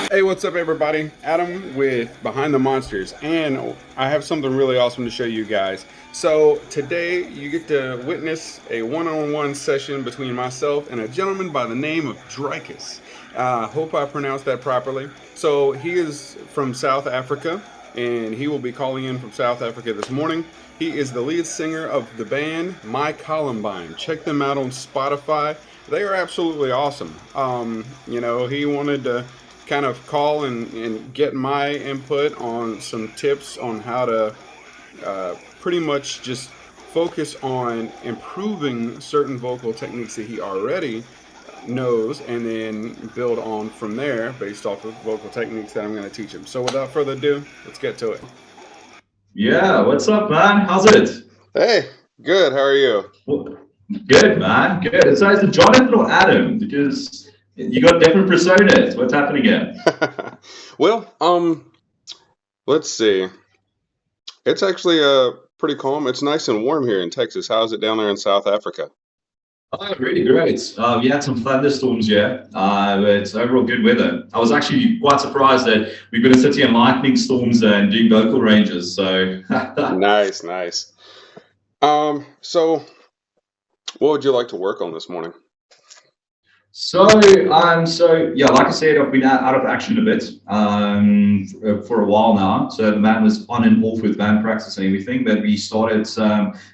Hey, what's up, everybody? Adam with Behind the Monsters, and I have something really awesome to show you guys. So, today you get to witness a one on one session between myself and a gentleman by the name of Drikus. Hope I pronounced that properly. So, he is from South Africa, and he will be calling in from South Africa this morning. He is the lead singer of the band My Columbine. Check them out on Spotify. They are absolutely awesome. He wanted to kind of call and get my input on some tips on how to pretty much just focus on improving certain vocal techniques that he already knows, and then build on from there based off of vocal techniques that I'm going to teach him. So without further ado, let's get to it. Yeah, what's up, man? How's it? Hey, good. How are you? Well, good, man. Good. So is it Jonathan or Adam? Because you got different personas. What's happening here? Well, let's see. It's actually pretty calm. It's nice and warm here in Texas. How's it down there in South Africa? Oh, really great. We had some thunderstorms here, but it's overall good weather. I was actually quite surprised that we're going to sit here in lightning storms and doing vocal ranges. So Nice, nice. So what would you like to work on this morning? So yeah, like I said, I've been out of action a bit for a while now. So the band was on and off with band practice and everything, but we started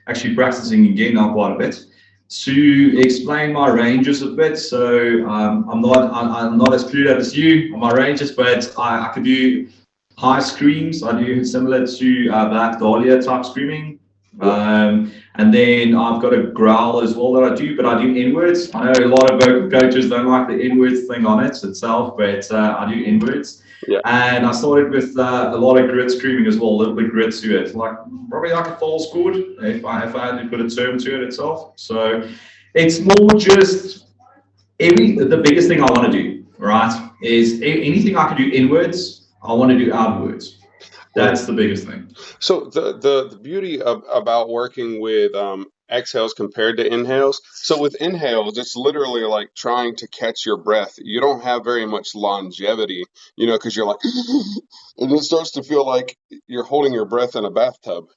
actually practicing again now quite a bit. To explain my ranges a bit, so I'm not as clued up as you on my ranges, but I can do high screams. I do similar to Black Dahlia type screaming. And then I've got a growl as well that I do, but I do N-words. I know a lot of vocal coaches don't like the N-words thing on it itself, but I do N-words. Yeah. And I started with a lot of grit screaming as well, a little bit grit to it, like probably like a false chord, if I had to put a term to it itself. So it's more just the biggest thing I want to do, right, is anything I can do inwards, I want to do outwards. That's the biggest thing. So the beauty about working with exhales compared to inhales. So with inhales, it's literally like trying to catch your breath. You don't have very much longevity, because you're like, and it starts to feel like you're holding your breath in a bathtub.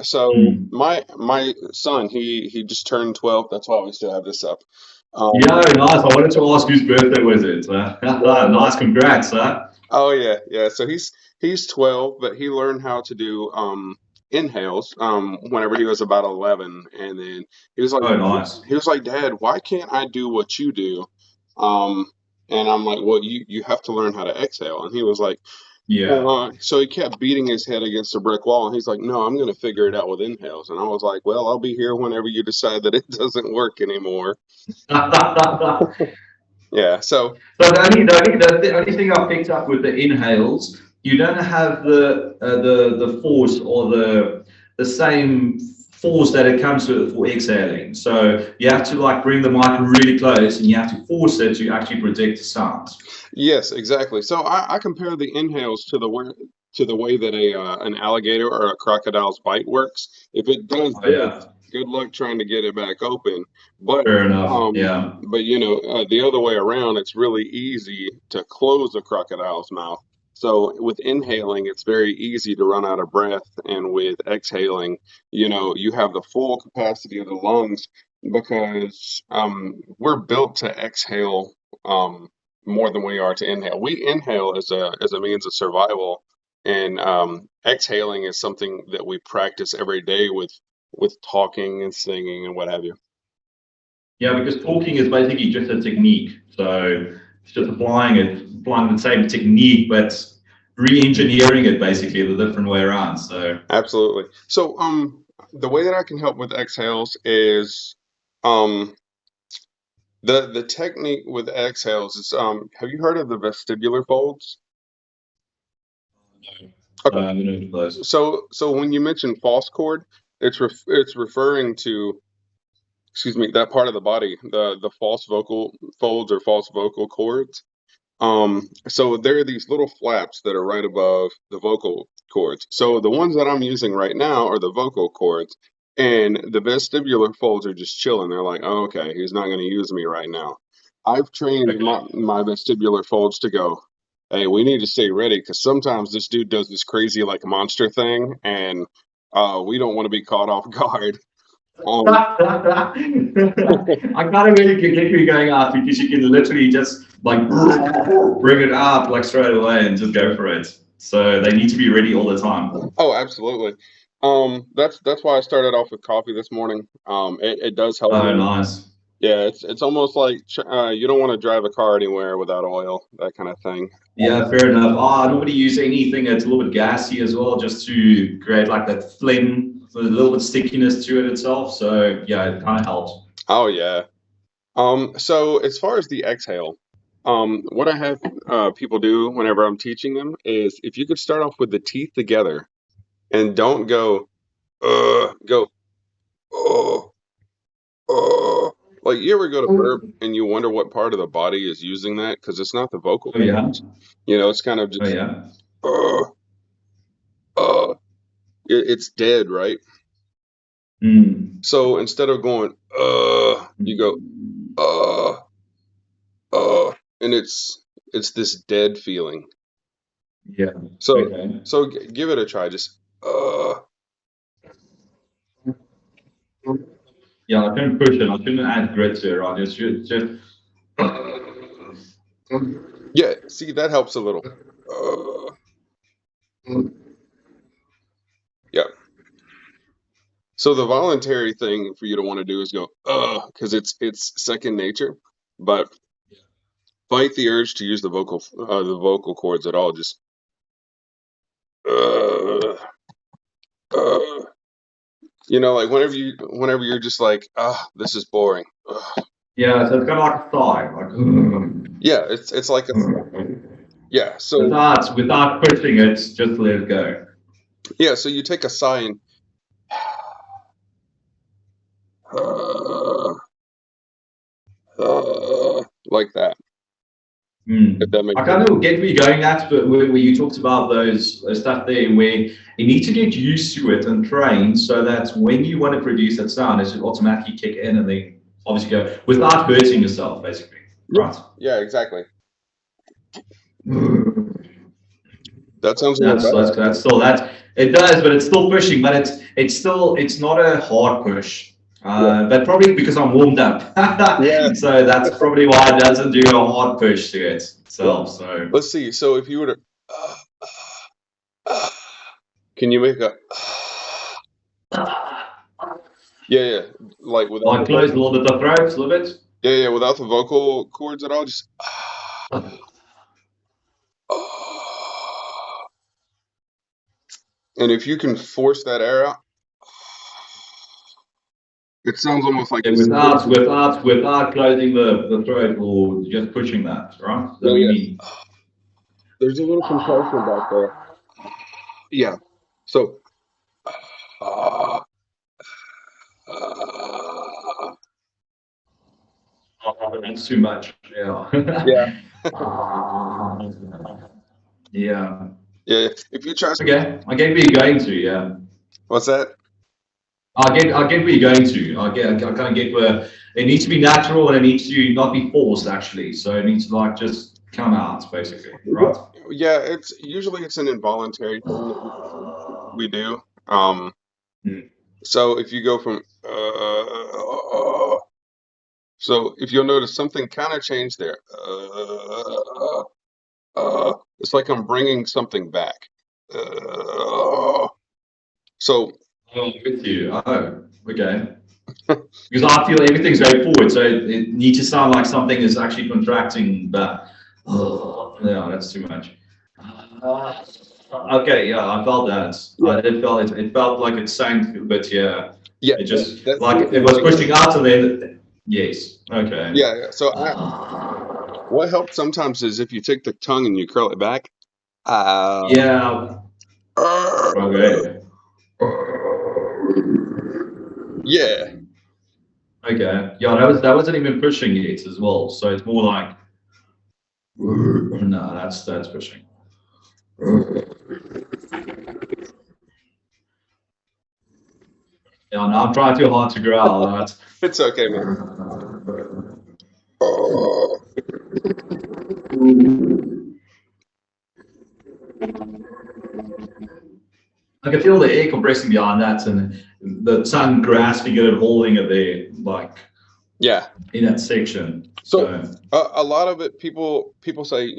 So my son, he just turned 12. That's why we still have this up. Yeah, nice. I wanted to ask whose birthday was it. Nice, congrats, huh? Oh yeah. So he's 12, but he learned how to do inhales whenever he was about 11, and then he was like, Oh, nice. Dad, why can't I do what you do? And I'm like, well, you have to learn how to exhale. And he was like, Yeah. so he kept beating his head against a brick wall, and he's like, no, I'm going to figure it out with inhales. And I was like, well, I'll be here whenever you decide that it doesn't work anymore. Yeah. So So the only thing I picked up with the inhales, you don't have the force or the same force that it comes with for exhaling. So you have to like bring the mic really close, and you have to force it to actually project the sound. yes, exactly. So I compare the inhales to the way that an alligator or a crocodile's bite works. If it does Oh this, yeah, good luck trying to get it back open. But fair enough. um, Yeah. the other way around, it's really easy to close a crocodile's mouth. So with inhaling, it's very easy to run out of breath, and with exhaling, you have the full capacity of the lungs because we're built to exhale more than we are to inhale. We inhale as a means of survival, and exhaling is something that we practice every day with talking and singing and what have you. Yeah, because talking is basically just a technique. So it's just applying the same technique, but re-engineering it basically the different way around. So Absolutely. So the way that I can help with exhales is um the technique with exhales is have you heard of the vestibular folds? Okay. I'm gonna close. So when you mention false chord, it's referring to, excuse me, that part of the body, the false vocal folds or false vocal cords. So there are these little flaps that are right above the vocal cords. So the ones that I'm using right now are the vocal cords, and the vestibular folds are just chilling. They're like, oh, okay, he's not going to use me right now. I've trained my vestibular folds to go, hey, we need to stay ready because sometimes this dude does this crazy like monster thing, and we don't want to be caught off guard. I gotta really get you going out because you can literally just like bring it up like straight away and just go for it. So they need to be ready all the time. Oh, absolutely. That's why I started off with coffee this morning. It does help. Oh, nice. Yeah, it's almost like you don't want to drive a car anywhere without oil, that kind of thing. Yeah, fair enough. I normally use anything that's a little bit gassy as well, just to create like that phlegm, a little bit stickiness to it itself. So yeah, it kind of helps. Oh yeah. So as far as the exhale, what I have people do whenever I'm teaching them is if you could start off with the teeth together and don't go, go, like you ever go to burp and you wonder what part of the body is using that because it's not the vocal Oh, yeah. cords. You know, it's kind of just, Oh, yeah. It's dead, right? Mm. So instead of going, you go, and it's this dead feeling. Yeah. So Okay. so give it a try. Just Yeah, I couldn't push it. I couldn't add grit to it, right? It's just yeah. See, that helps a little. Yeah. So the voluntary thing for you to want to do is go, because it's second nature, but fight the urge to use the vocal cords at all. Just you know, like whenever you're just like, this is boring. yeah. So it's kind of like a sigh, like Yeah, it's like a yeah. So without pushing it, just let it go. yeah, so you take a sigh and like that. If that makes I kind of get where you're going at, but where you talked about those stuff there, where you need to get used to it and train so that when you want to produce that sound, it should automatically kick in and then obviously go without hurting yourself, basically. Right? Yeah, exactly. That sounds that's still that it does, but it's still pushing, but it's not a hard push. But probably because I'm warmed up. Yeah. So that's probably why it doesn't do a hard push to it itself. So let's see. So if you were to can you make a yeah, like without like close a little bit the throat, a little bit. Yeah, without the vocal cords at all, just and if you can force that air out, it sounds almost like without closing the throat or just pushing that, right? Is that what you mean? There's a little compression back there. Yeah. So that's too much. Yeah. Yeah. Yeah. If you try. Okay, I get where you're going to. Yeah. What's that? I get where you're going to. I kind of get where it needs to be natural and it needs to not be forced actually. So it needs to like just come out basically, right? Yeah, it's usually an involuntary thing that we do. So if you go from so if you'll notice something kind of changed there. It's like I'm bringing something back. So I'm with you. Oh, okay. Because I feel everything's going forward, so it needs to sound like something is actually contracting back. No, that's too much. Okay, yeah, I felt that. It felt like it sank, but yeah. Yeah, it just like it was pushing out, and then yes, okay. Yeah. So what helps sometimes is if you take the tongue and you curl it back. Yeah. Okay. Yeah. Okay. Yeah, that wasn't even pushing it as well. So it's more like no, that's pushing. Yeah, no, I'm trying too hard to growl. That. It's okay, man. I can feel the air compressing behind that, and the tongue grasping it and holding it there, like Yeah. in that section. So a lot of it, people say,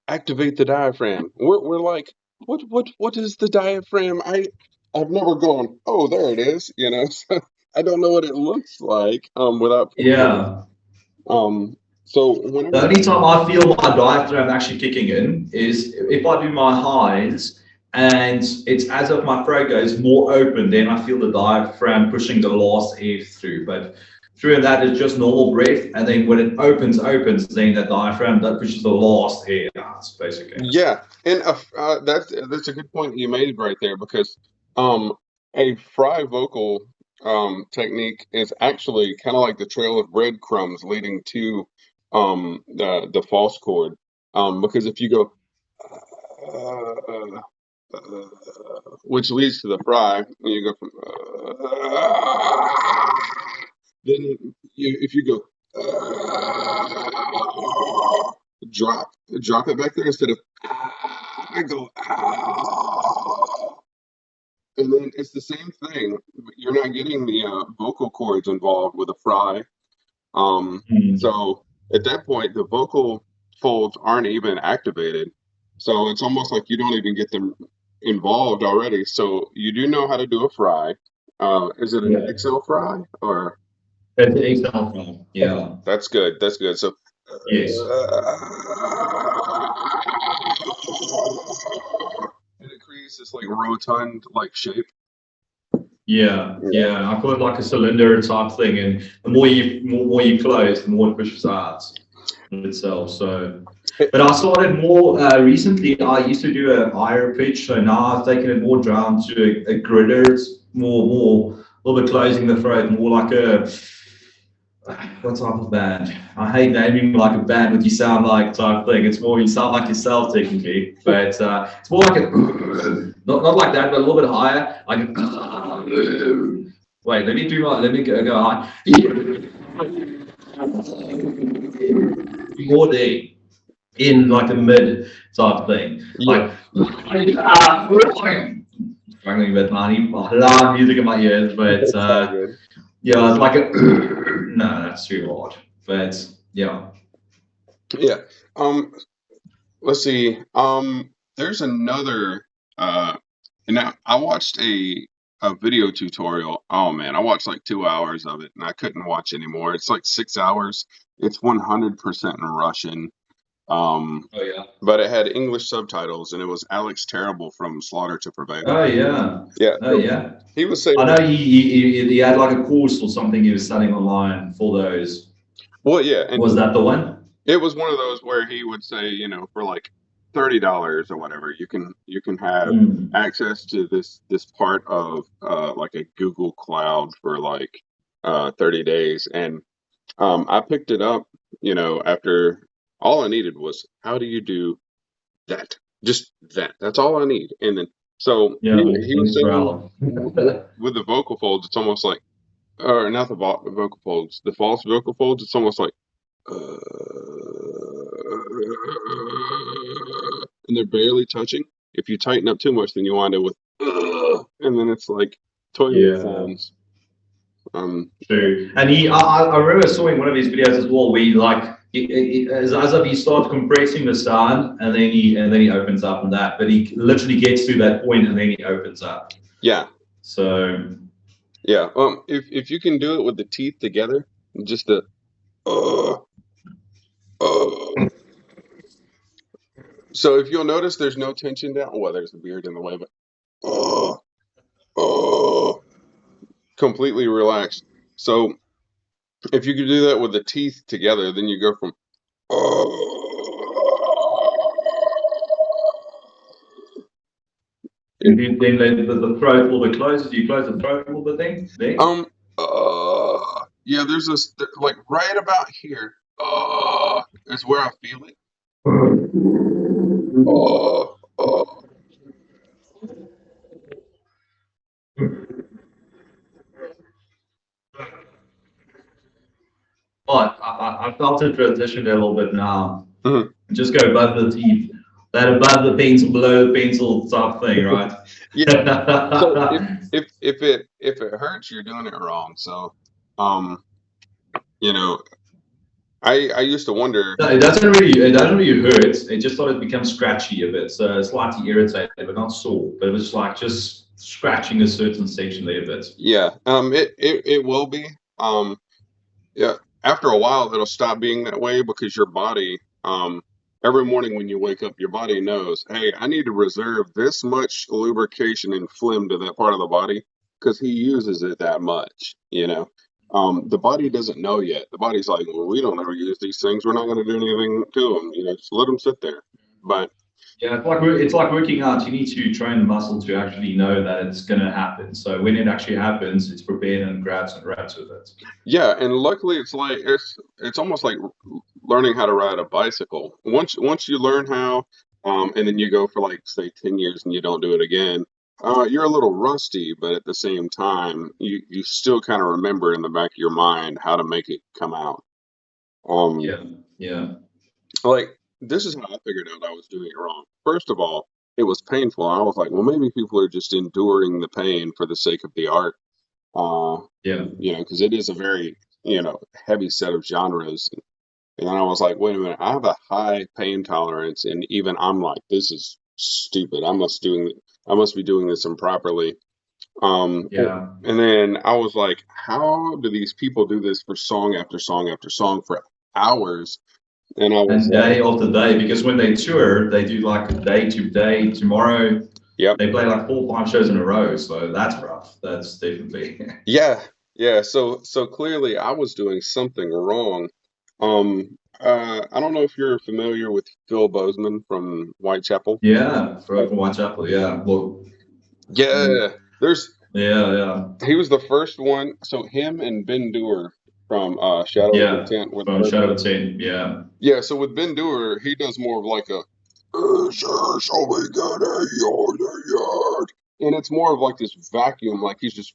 activate the diaphragm. We're like, what is the diaphragm? I've never gone, oh, there it is. So I don't know what it looks like without putting it yeah. in. So The whenever only time I feel my diaphragm actually kicking in is if I do my highs and it's as if my throat goes more open, then I feel the diaphragm pushing the last air through. But through that is just normal breath, and then when it opens, then the diaphragm that pushes the last air out, basically. Yeah, and that's a good point you made right there, because a fry vocal technique is actually kind of like the trail of breadcrumbs leading to the false chord, because if you go which leads to the fry, and you go from then if you go drop it back there instead of I go and then it's the same thing. You're not getting the vocal cords involved with a fry. So at that point, the vocal folds aren't even activated. So it's almost like you don't even get them involved already. So you do know how to do a fry. Is it an XL fry or? It's an XL fry. Yeah. That's good. That's good. So. Yes. And it creates this like rotund like shape. Yeah, I call it like a cylinder type thing, and the more you close, the more it pushes out itself. So, but I started more recently. I used to do a higher pitch, so now I've taken it more down to a gritter. It's more a little bit closing the throat, more like a what type of band? I hate naming like a band what you sound like type thing. It's more you sound like yourself technically, but it's more like a not like that, but a little bit higher. Like wait, let me go high. More there in like a mid type thing. Like struggling with loud music in my ears, but yeah, it's like a no, that's too hard. But yeah. Yeah. Let's see. There's another and now I watched a video tutorial. Oh man, I watched like 2 hours of it and I couldn't watch anymore. It's like 6 hours. It's 100% in Russian. Oh yeah. But it had English subtitles and it was Alex Terrible from Slaughter to Prevail. Oh yeah. Yeah. Oh yeah. He was saying, I know he had like a course or something he was selling online for those. well, yeah. And was that the one? it was one of those where he would say, for like $30 or whatever, you can have access to this part of like a Google Cloud for like 30 days. And I picked it up, after all I needed was how do you do that? Just that. That's all I need. And then so he was saying with the vocal folds, it's almost like, or not the vocal folds, the false vocal folds, it's almost like and they're barely touching. If you tighten up too much, then you wind up with and then it's like toilet sounds. True. And I remember seeing one of his videos as well, where he like as if he starts compressing the sound and then he opens up on that, but he literally gets to that point and then he opens up. Yeah. So yeah. If you can do it with the teeth together, just the so if you'll notice, there's no tension down. Well, there's the beard in the way, but completely relaxed. So if you could do that with the teeth together, then you go from and then the throat will be closed. Do you close the throat a little bit then? Yeah, there's this like right about here. Is where I feel it. But I felt a transition there a little bit now. Mhm. Just go above the teeth, that above the pencil, below the pencil type thing, right? Yeah. So if it hurts, you're doing it wrong. So, um, you know, I used to wonder. No, it doesn't really hurt. It just thought it becomes scratchy a bit, so slightly irritated, but not sore. But it was like just scratching a certain section there a bit. Yeah. It will be. Yeah. After a while, it'll stop being that way because your body, every morning when you wake up, your body knows, hey, I need to reserve this much lubrication and phlegm to that part of the body because he uses it that much, you know. The body doesn't know yet. The body's like, well, we don't ever use these things. We're not going to do anything to them, you know, just let them sit there. But Yeah, it's like working out. You need to train the muscle to actually know that it's going to happen. So when it actually happens, it's prepared and grabs and runs with it. yeah, and luckily it's almost like learning how to ride a bicycle. Once you learn how, and then you go for like say 10 years and you don't do it again, you're a little rusty, but at the same time, you still kind of remember in the back of your mind how to make it come out. Um, Yeah, yeah. like this is how I figured out I was doing it wrong. First of all, it was painful. I was like, well, maybe people are just enduring the pain for the sake of the art. Uh, Yeah. you know, because it is a very, heavy set of genres. And then I was like, wait a minute, I have a high pain tolerance, and even I'm like, this is stupid. I must be doing this improperly. Yeah. And then I was like, how do these people do this for song after song after song for hours? And I was And like, day after day, because when they tour, they do like a day to day. Tomorrow, yep, they play like 4 or 5 shows in a row. So that's rough. That's definitely. yeah, yeah. So clearly I was doing something wrong. I don't know if you're familiar with Phil Bozeman from Whitechapel. Yeah, from Whitechapel. Yeah. Well, Yeah, there's yeah, yeah. he was the first one. So him and Ben Dewar from Shadow of Yeah. Intent were the From first Shadow one. 10. Yeah. Yeah, so with Ben Dewar, he does more of like a sir, so we got a yard. And it's more of like this vacuum, like he's just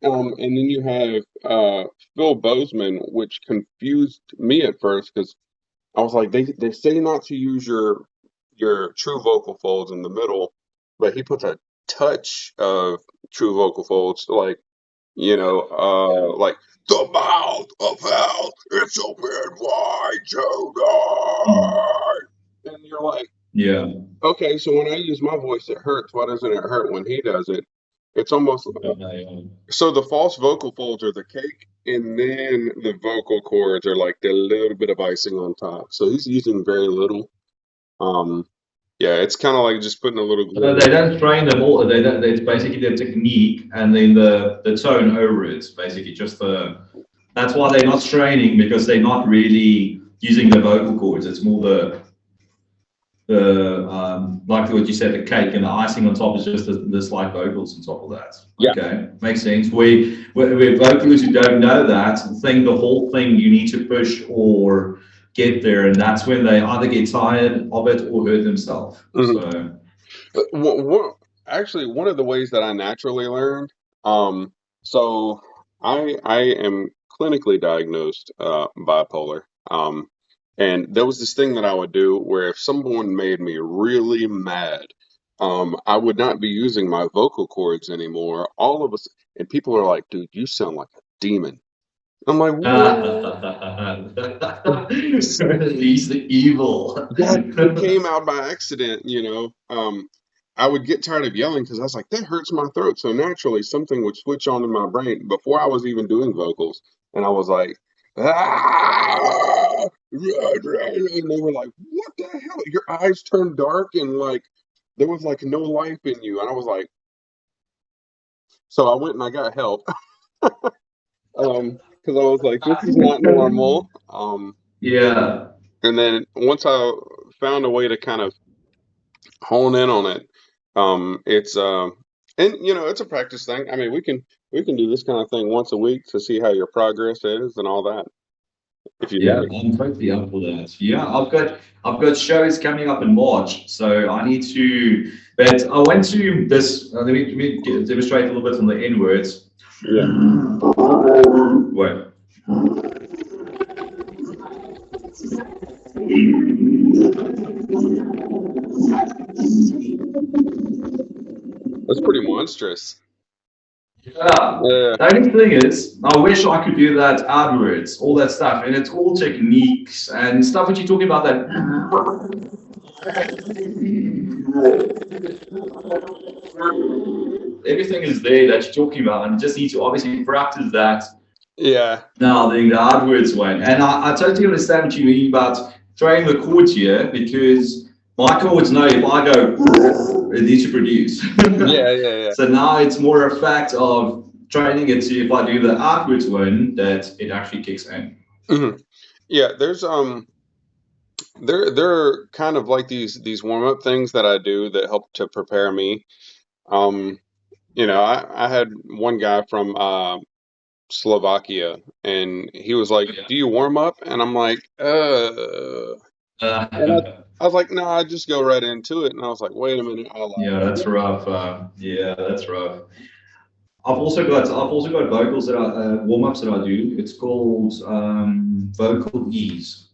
and then you have Phil Bozeman, which confused me at first because I was like, they say not to use your true vocal folds in the middle, but he puts a touch of true vocal folds, like Yeah. like the mouth of hell, it's open wide Mm. tonight, and you're like, Yeah. okay, so when I use my voice, it hurts. Why doesn't it hurt when he does it? It's almost Yeah. so the false vocal folds are the cake, and then the vocal cords are like the little bit of icing on top. So he's using very little. Um, yeah, it's kind of like just putting a little So glitter. they don't train them all. They don't. It's basically their technique and then the tone over it. Basically, just the. That's why they're not training because they're not really using the vocal cords. It's more the like what you said, the cake and the icing on top is just the slight vocals on top of that. Yeah. Okay, makes sense. We vocalists who don't know that think the whole thing you need to push or get there, and that's when they either get tired of it or hurt themselves. Mhm. So Actually, one of the ways that I naturally learned, so I am clinically diagnosed bipolar. And there was this thing that I would do where if someone made me really mad, I would not be using my vocal cords anymore. All of us, and people are like, dude, you sound like a demon. I'm like, what? Release the evil. Yeah, it came out by accident, I would get tired of yelling because I was like, that hurts my throat. So naturally, something would switch on in my brain before I was even doing vocals. And I was like, ah! And they were like, what the hell? Your eyes turned dark and like there was like no life in you. And I was like, so I went and I got help. Because I was like, this is not normal. Yeah. And then once I found a way to kind of hone in on it. It's and it's a practice thing. I mean, we can do this kind of thing once a week to see how your progress is and all that. If you'd Yeah, like. I'm totally up for that. Yeah, I've got shows coming up in March, so I need to. But I went to this. Let me demonstrate a little bit on the N words. Yeah. Wait. That's pretty monstrous. Yeah. Yeah. The only thing is, I wish I could do that outwards, all that stuff, and it's all techniques and stuff that you're talking about. That everything is there that you're talking about, and you just need to obviously practice that. Yeah. Now, the outwards one, and I totally understand what you mean about throwing the chords here, because my chords know if I go, it needs to produce. Yeah. So now it's more a fact of training it to if I do the outwards one that it actually kicks in. Mm-hmm. Yeah, there's there are kind of like these warm-up things that I do that help to prepare me. I had one guy from Slovakia, and he was like, Yeah. "Do you warm up?" And I'm like, and I was like, "No, I just go right into it." And I was like, "Wait a minute, Yeah, that's rough. Yeah, that's rough. I've also got vocals that I warm ups that I do. It's called Vocal Ease.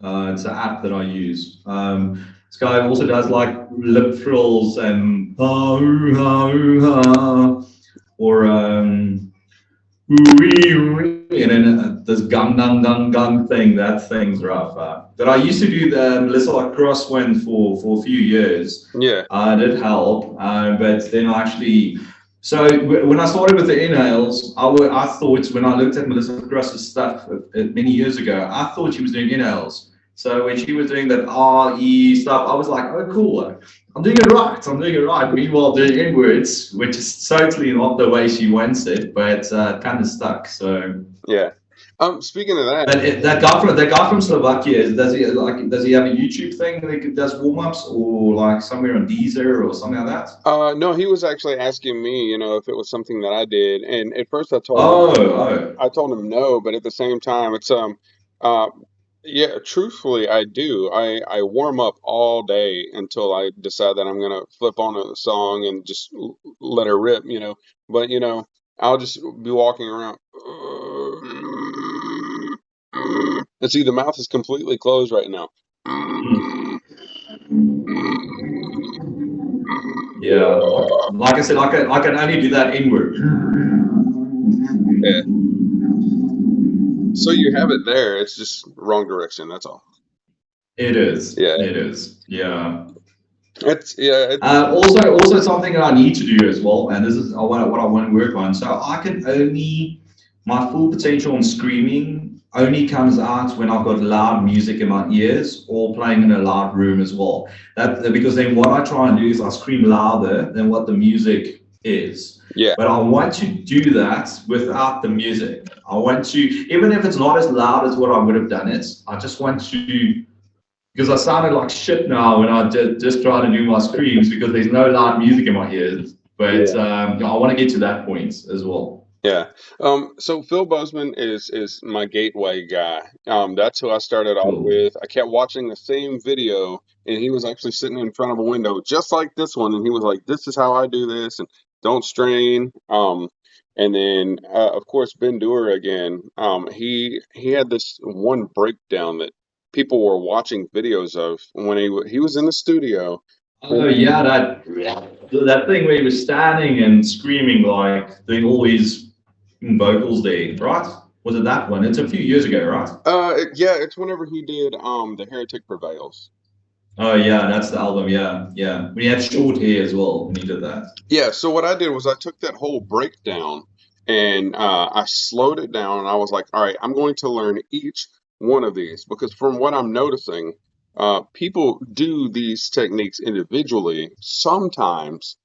It's an app that I use. This guy also does like lip frills and or and then this gung gung gung gung thing. That thing's rough. But I used to do the Melissa Cross one for a few years. yeah, It did help, but then I actually. So when I started with the inhales, I thought when I looked at Melissa Cross's stuff many years ago, I thought she was doing inhales. So when she was doing that RE stuff, I was like, oh, cool. I'm doing it right. I'm doing it right. Meanwhile, doing inwards, which is totally not the way she wants it, but kind of stuck. So yeah. Speaking of that, but that guy from Slovakia, does he have a YouTube thing that he does warm ups or like somewhere on Deezer or something like that? no, he was actually asking me, if it was something that I did, and at first I told Oh. I told him no, but at the same time, it's yeah, truthfully, I do. I warm up all day until I decide that I'm gonna flip on a song and just let her rip, But I'll just be walking around. And see, the mouth is completely closed right now. Yeah, like I said, I can only do that inward. Yeah. So you have it there. It's just wrong direction. That's all. It is. Yeah. It is. Yeah. It's yeah. Also something that I need to do as well, and this is what I want to work on. So I can only my full potential on screaming only comes out when I've got loud music in my ears or playing in a loud room as well. That because then what I try and do is I scream louder than what the music is. Yeah. But I want to do that without the music. I want to, even if it's not as loud as what I would have done it, I just want to, because I sounded like shit now when I just try to do my screams because there's no loud music in my ears. But I want to get to that point as well. Yeah. So Phil Bozeman is my gateway guy. That's who I started off with. I kept watching the same video, and he was actually sitting in front of a window just like this one, and he was like, "This is how I do this, and don't strain." And then of course Ben Dewar again. He had this one breakdown that people were watching videos of when he was in the studio. Oh yeah, that thing where he was standing and screaming like doing all these vocals there, right? Was it that one? It's a few years ago, right? Yeah, it's whenever he did The Heretic Prevails. Oh yeah, that's the album. Yeah. When he had short hair as well when he did that. Yeah, so what I did was I took that whole breakdown and I slowed it down, and I was like, all right, I'm going to learn each one of these because from what I'm noticing, people do these techniques individually sometimes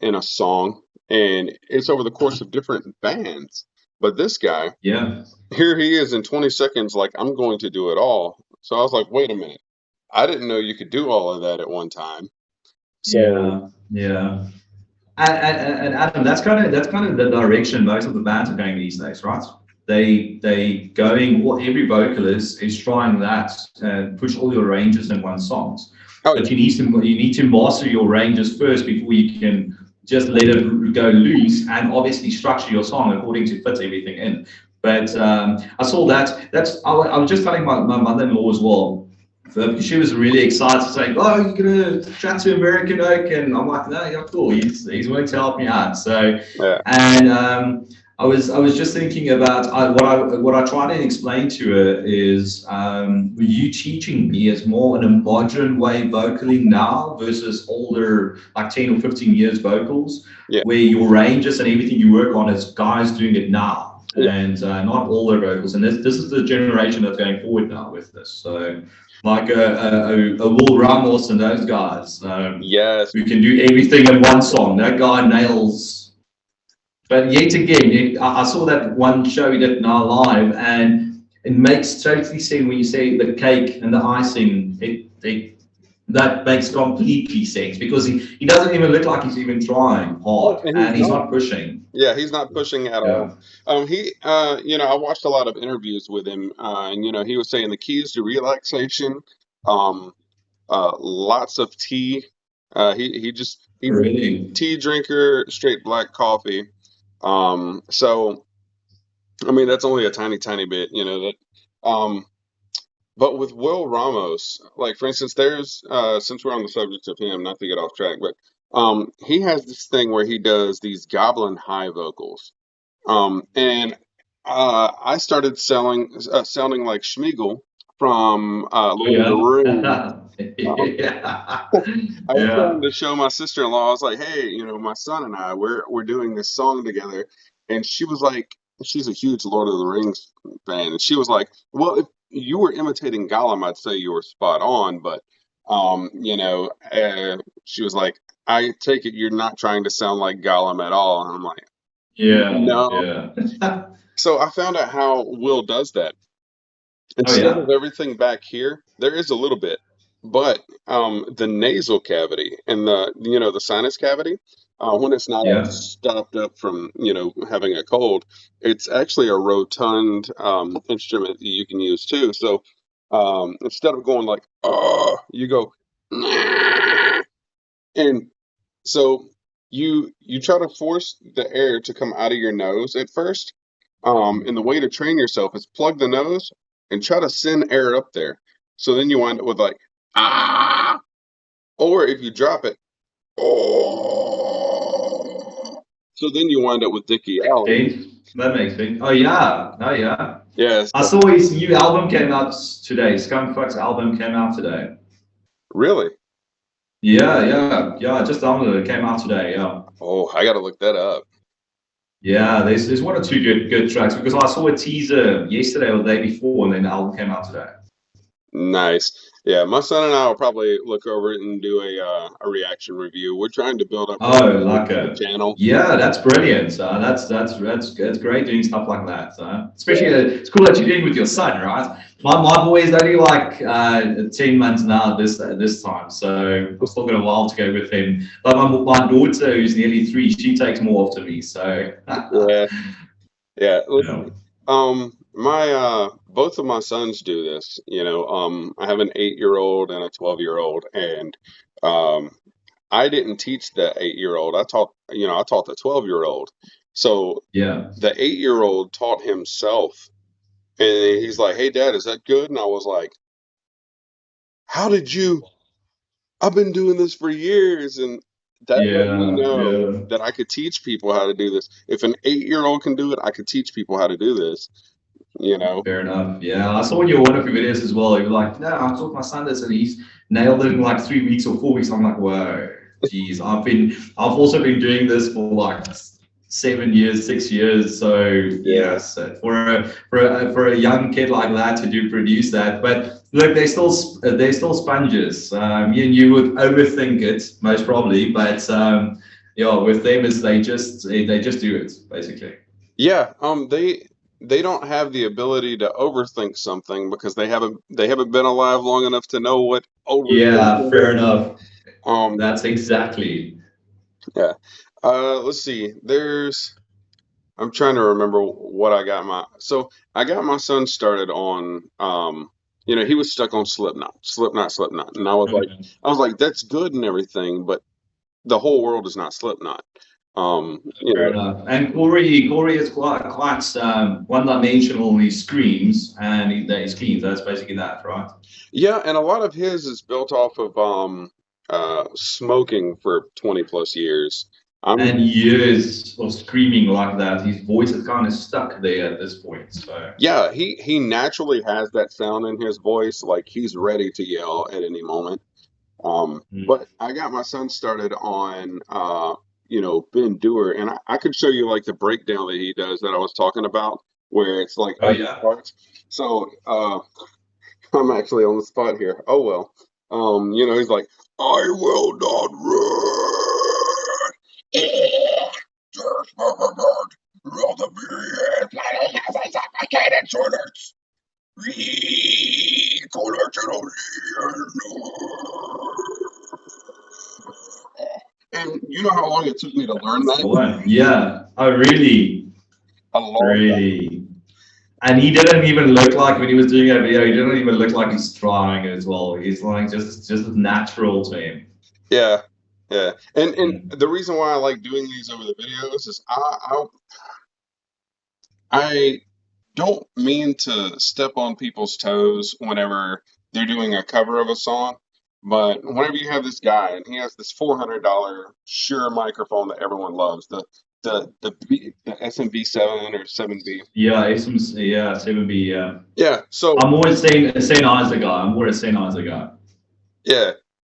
in a song, and it's over the course of different bands. But this guy, here he is in 20 seconds, like, I'm going to do it all. So I was like, wait a minute. I didn't know you could do all of that at one time. So, yeah. And Adam, that's kind of the direction most of the bands are going these days, right? They going, well, every vocalist is trying that and push all your ranges in one song. But you need to master your ranges first before you can just let it go loose and obviously structure your song according to fit everything in. But I saw that. I was just telling my mother-in-law as well. She was really excited, saying, "Oh, you're gonna chat to American Oak," and I'm like, "No, yeah, cool. He's willing to help me out." So, Yeah. and I was just thinking about what I try to explain to her is you teaching me is more in a modern way vocaling now versus older, like 10 or 15 years vocals, Yeah. where your ranges and everything you work on is guys doing it now, Yeah. and not older vocals. And this is the generation that's going forward now with this. So like a Will Ramos and those guys Yes. who can do everything in one song. That guy nails. But yet again, I saw that one show he did now live, and it makes totally sense when you say the cake and the icing. That makes completely sense because he doesn't even look like he's even trying hard, and he's not pushing. Yeah, he's not pushing at Yeah. all. I watched a lot of interviews with him, and he was saying the keys to relaxation, um, lots of tea. He's a Really. tea drinker, straight black coffee. So I mean that's only a tiny, tiny bit, that. Um, but with Will Ramos, like for instance, there's since we're on the subject of him, not to get off track, but he has this thing where he does these goblin high vocals. And I started sounding like Schmeagol from Oh, Lord of the Rings. yeah. Um, Yeah. I was Yeah. trying to show my sister-in-law. I was like, "Hey, my son and I, we're doing this song together," and she was like, she's a huge Lord of the Rings fan, and she was like, "Well, if you were imitating Gollum, I'd say you were spot on, but she was like, I take it you're not trying to sound like Gollum at all," and I'm like, Yeah. "No." Yeah. So I found out how Will does that. Oh, Instead of yeah. everything back here, there is a little bit, but the nasal cavity and the sinus cavity, when it's not all Yeah. stopped up from having a cold, it's actually a rotund instrument that you can use too. So instead of going like you go and so you try to force the air to come out of your nose at first. And the way to train yourself is plug the nose and try to send air up there. So then you wind up with like ah, or if you drop it, oh. So then you wind up with Dickie Allen. That makes sense. Oh, yeah. Oh, yeah. Yes, I saw his new album came out today. Scumfuck's album came out today. really. Yeah, yeah, yeah. I just downloaded it. It came out today. Yeah. Oh, I gotta look that up. Yeah, there's one or two good tracks because I saw a teaser yesterday or the day before, and then the album came out today. Nice. Yeah, my son and I will probably look over it and do a reaction review. We're trying to build up Oh, like the a channel. yeah, that's brilliant. That's great doing stuff like that. Especially it's cool that you're doing with your son, right? My boy is only like 10 months now this time, so we've still got a while to go with him. But my daughter, who's nearly 3, she takes more after me. So Yeah. Yeah. yeah. My both of my sons do this. I have an 8-year-old and a 12-year-old, and I didn't teach the 8-year-old. I taught the 12-year-old. So Yeah. the 8-year-old taught himself, and he's like, "Hey, Dad, is that good?" And I was like, "How did you? I've been doing this for years," and that let me Yeah, know yeah. that I could teach people how to do this. If an 8-year-old can do it, I could teach people how to do this. You know. Fair enough. Yeah, I saw one of your videos as well. You were like, no, I taught my son this, and he's nailed it in like 3 weeks or 4 weeks. I'm like, whoa, geez. I've also been doing this for like 7 years, 6 years. So yes, for a young kid like that to produce that, but look, they're still sponges. Me and you would overthink it most probably, but yeah, with them is they just do it basically. Yeah, they don't have the ability to overthink something because they haven't been alive long enough to know what Yeah, overthinking fair is. enough. Um, That's exactly. yeah. Let's see. I'm trying to remember what I got my son started on. He was stuck on Slipknot, and I was like, that's good and everything, but the whole world is not Slipknot. You Fair know, enough. And Corey is quite one-dimensional in his screams and his cleans. That's basically that, right? yeah, and a lot of his is built off of smoking for 20 plus years. I'm And years of screaming like that, his voice is kind of stuck there at this point. So Yeah, he naturally has that sound in his voice, like he's ready to yell at any moment. But I got my son started on Ben Dewar, and I could show you like the breakdown that he does that I was talking about, where it's like oh other yeah. parts. So I'm actually on the spot here. Oh well. He's like, I will not run. Just rather be planning as I suffocated toilets. And you know how long it took me to learn That's the that? one. Yeah. Oh really? A long time. Really? And he didn't even look like when he was doing that video, he didn't even look like he's trying as well. He's like just natural to him. Yeah, yeah. And the reason why I like doing these over the videos is I don't mean to step on people's toes whenever they're doing a cover of a song, but whenever you have this guy and he has this $400 Shure microphone that everyone loves, the SMV7 or 7B. Yeah, yeah, 7B, yeah. Yeah, so I'm more a Saint Isaac guy. I'm more a Saint Isaac guy. yeah.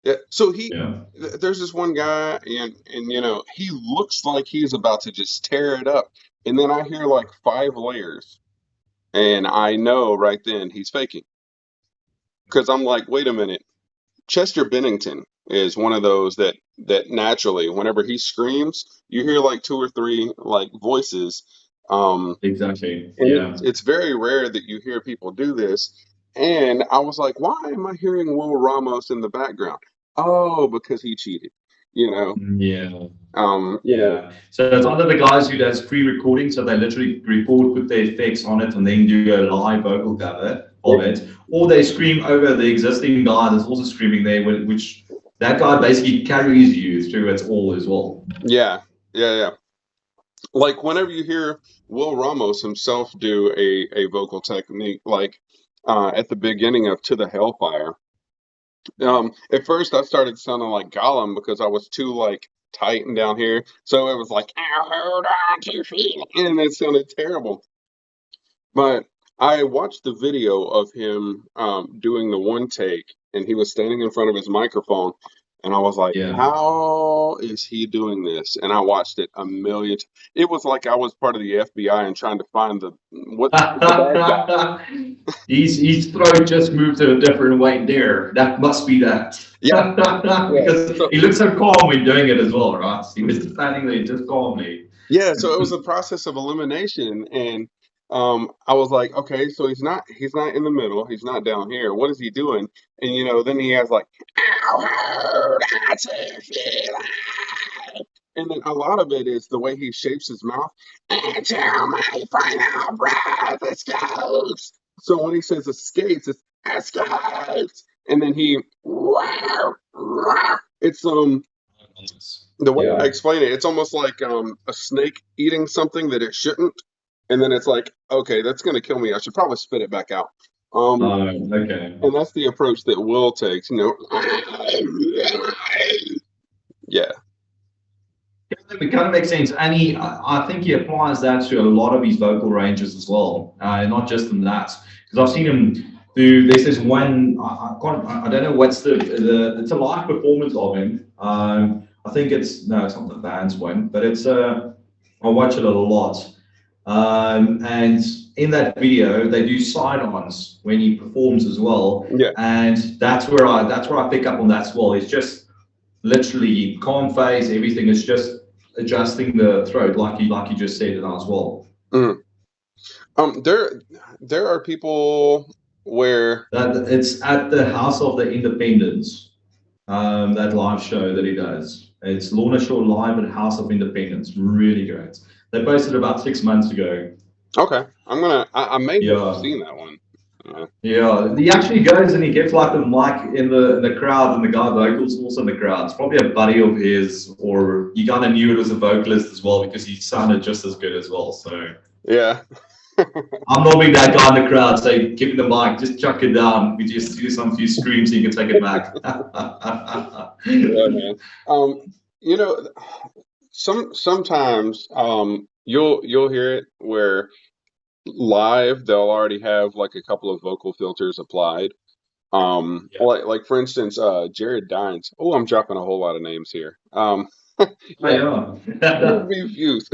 Yeah. So Yeah. there's this one guy and he looks like he's about to just tear it up. And then I hear like 5 layers and I know right then he's faking. Because I'm like, wait a minute. Chester Bennington is one of those that naturally, whenever he screams, you hear like two or three like voices. Exactly. And Yeah. it's very rare that you hear people do this. And I was like, why am I hearing Will Ramos in the background? Oh, because he cheated. You know. Yeah. Yeah. So it's either the guys who does pre-recording, so they literally record, put their effects on it, and then do a live vocal cover of it, or they scream over the existing guy that's also screaming there, which that guy basically carries you through it all as well. Yeah. Yeah. Yeah. Like whenever you hear Will Ramos himself do a vocal technique, like at the beginning of To the Hellfire. At first I started sounding like Gollum because I was too like tight and down here. So it was like, "I'll hold on to feet," and it sounded terrible. But I watched the video of him doing the one take, and he was standing in front of his microphone, and I was like, Yeah. "How is he doing this?" And I watched it a million. It was like I was part of the FBI and trying to find the bad guy. His throat just moved to a different way there. That must be that. Yeah, Because so, he looks so calm when doing it as well, right? He was just standing there just calmly. yeah. So it was a process of elimination, and I was like, okay, so he's not in the middle, he's not down here. What is he doing? And then he has like, "I'll hold on to feel alive." And then a lot of it is the way he shapes his mouth until my final breath escapes. So when he says escapes, it's escapes, and then it's the way I Yeah. explain it, it's almost like a snake eating something that it shouldn't, and then it's like, okay, that's gonna kill me. I should probably spit it back out. Okay. And that's the approach that Will takes. Yeah, It kind of makes sense, and I think he applies that to a lot of his vocal ranges as well, not just in that. Because I've seen him do. There's this one. I don't know what's the. It's a live performance of him. I think it's no, it's not the band's one, but it's I watch it a lot. And in that video, they do side-ons when he performs as well. yeah, And that's where I pick up on that as well. It's just literally calm face, everything is just adjusting the throat, like you just said it as well. mhm. There are people where That it's at the House of the Independence, that live show that he does. It's Lorna Shore live at House of Independence. Really great. They posted about 6 months ago. okay, I may have Yeah. seen that one. Yeah. Yeah, he actually goes and he gets like the mic in the crowd, and the guy vocals also in the crowd. It's probably a buddy of his, or you kind of knew it was a vocalist as well because he sounded just as good as well. So Yeah. I'm not being that guy in the crowd say, "Give me the mic, just chuck it down. We just do some few screams so you can take it back." Yeah, man. Um, you know, sometimes you'll hear it where live they'll already have like a couple of vocal filters applied. Yeah. Like for instance, Jared Dines. Oh, I'm dropping a whole lot of names here. Oh, Yeah, yeah. be views.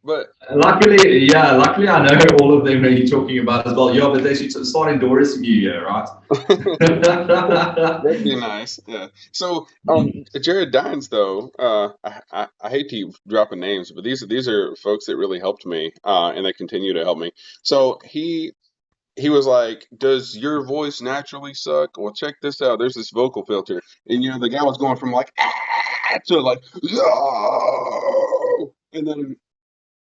But Luckily I know all of them that you're talking about as well. Yeah, but they should start endorsing you here, right? that'd be nice. Yeah. So, Jared Dines, though, I hate to keep dropping names, but these are folks that really helped me, and they continue to help me. So he was like, "Does your voice naturally suck? Well, check this out. There's this vocal filter, and the guy was going from like to like, "Yo!" And then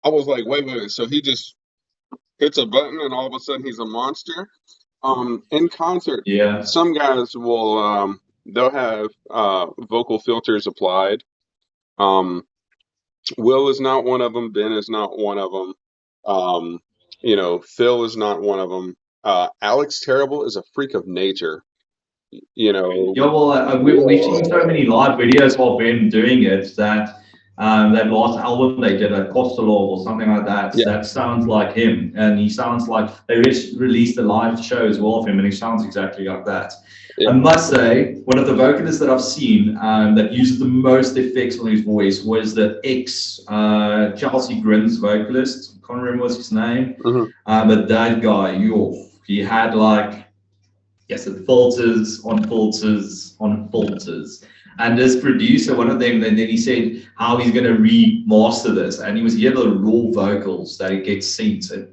I was like, wait. So he just hits a button, and all of a sudden he's a monster. In concert, Yeah. some guys will they'll have vocal filters applied. Um, Will is not one of them. Ben is not one of them. Um, Phil is not one of them. Alex Terrible is a freak of nature. You know, Yeah, well, we've seen so many live videos of Ben doing it that last album they did, like Kostelov or something like that, yeah, that sounds like him. And he sounds like they released a live show as well of him, and he sounds exactly like that. I yeah, must say, one of the vocalists that I've seen that uses the most effects on his voice was the ex Chelsea Grins vocalist. Can't remember what's his name, mhm, but that guy, he had like, yes, it filters on filters on filters. And this producer, one of them, then he said how he's going to remaster this. And he was here the raw vocals that it gets synced.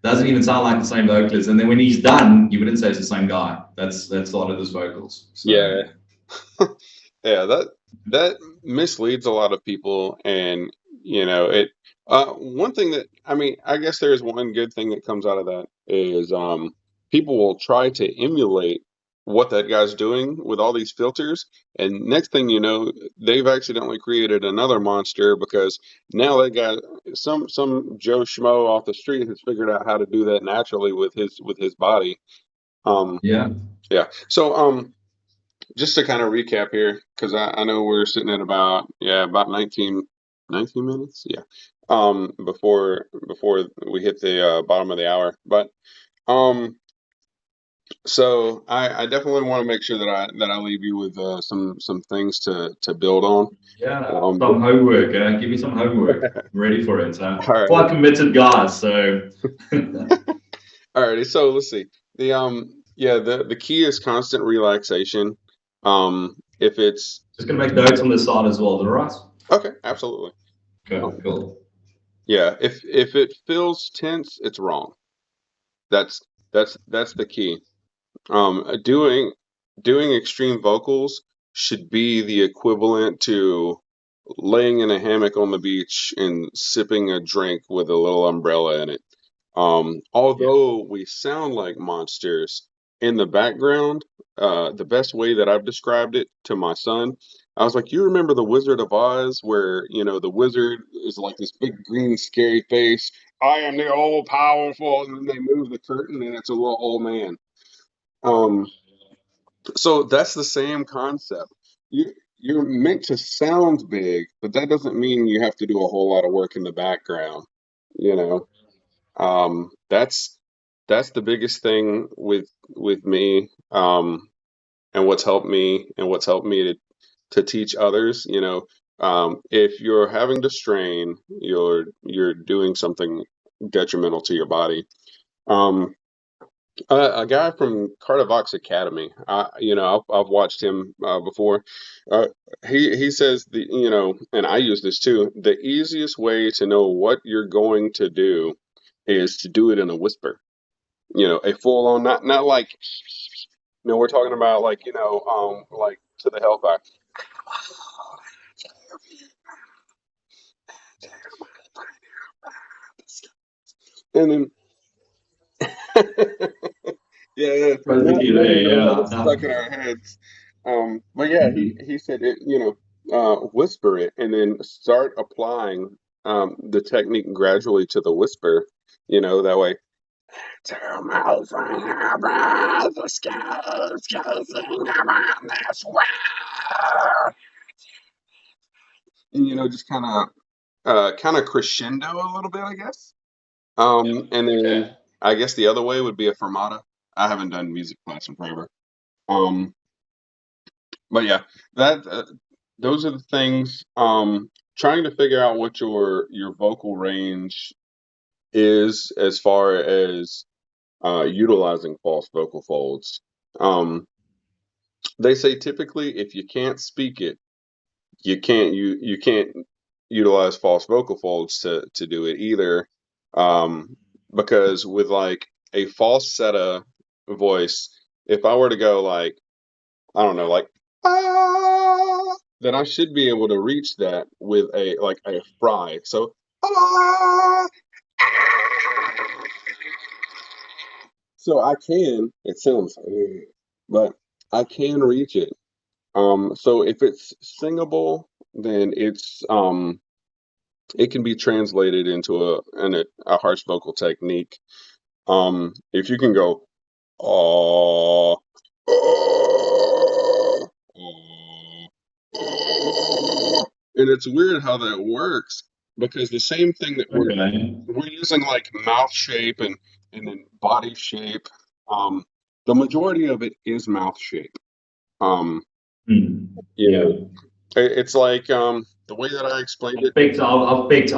Doesn't even sound like the same vocalist. And then when he's done, you wouldn't say it's the same guy. That's a lot of his vocals. So yeah, yeah. That misleads a lot of people, and it. One thing that I mean, I guess there's one good thing that comes out of that is people will try to emulate what that guy's doing with all these filters, and next thing you know, they've accidentally created another monster because now that guy, some Joe Schmo off the street has figured out how to do that naturally with his body. Um, yeah. yeah. So just to kind of recap here, because I know we're sitting at about 19 minutes, yeah. Before we hit the bottom of the hour, but um, so I definitely want to make sure that I leave you with some things to build on. Yeah. Um, Some homework. Give me some homework. I'm ready for it. all right, Quite committed guys. So alrighty. So let's see. The key is constant relaxation. If it's just gonna make notes on the side as well. Is that all right? okay, absolutely. Okay, Um, cool. yeah, if it feels tense, it's wrong. That's that's the key. Doing extreme vocals should be the equivalent to laying in a hammock on the beach and sipping a drink with a little umbrella in it. Yeah. Although we sound like monsters in the background, the best way that I've described it to my son, I was like, you remember the Wizard of Oz, where the wizard is like this big green scary face. I am the all powerful, and then they move the curtain, and it's a little old man. Um, so that's the same concept. You're meant to sound big, but that doesn't mean you have to do a whole lot of work in the background. You know, that's the biggest thing with me, and what's helped me to teach others. If you're having to strain, you're doing something detrimental to your body. Um, a guy from Cardivox Academy. I've watched him before. Uh, he says and I use this too. The easiest way to know what you're going to do is to do it in a whisper. A full on, not like. No, we're talking about like like to the hellfire. And then Yeah, Practically now there, we know that yeah. it's stuck in our heads. But yeah, Mhm. he said it, whisper it and then start applying the technique gradually to the whisper. That way. To my finger, the skies gazing around this world. And just kind of crescendo a little bit, I guess. And Okay. then I guess the other way would be a fermata. I haven't done music class in forever. Um, but yeah, that those are the things. Trying to figure out what your vocal range is as far as utilizing false vocal folds. Um, they say typically if you can't speak it, you can't utilize false vocal folds to do it either. Because with like a falsetto voice, if I were to go like I don't know, like ah, then I should be able to reach that with a fry. So ah, so I can. It sounds, but I can reach it. So if it's singable, then it can be translated into a harsh vocal technique. If you can go oh, oh, and it's weird how that works because the same thing that Okay. we're using like mouth shape and then body shape. Um, the majority of it is mouth shape. Um, Hmm. you Yeah. know, it's like the way that I explained it. I've picked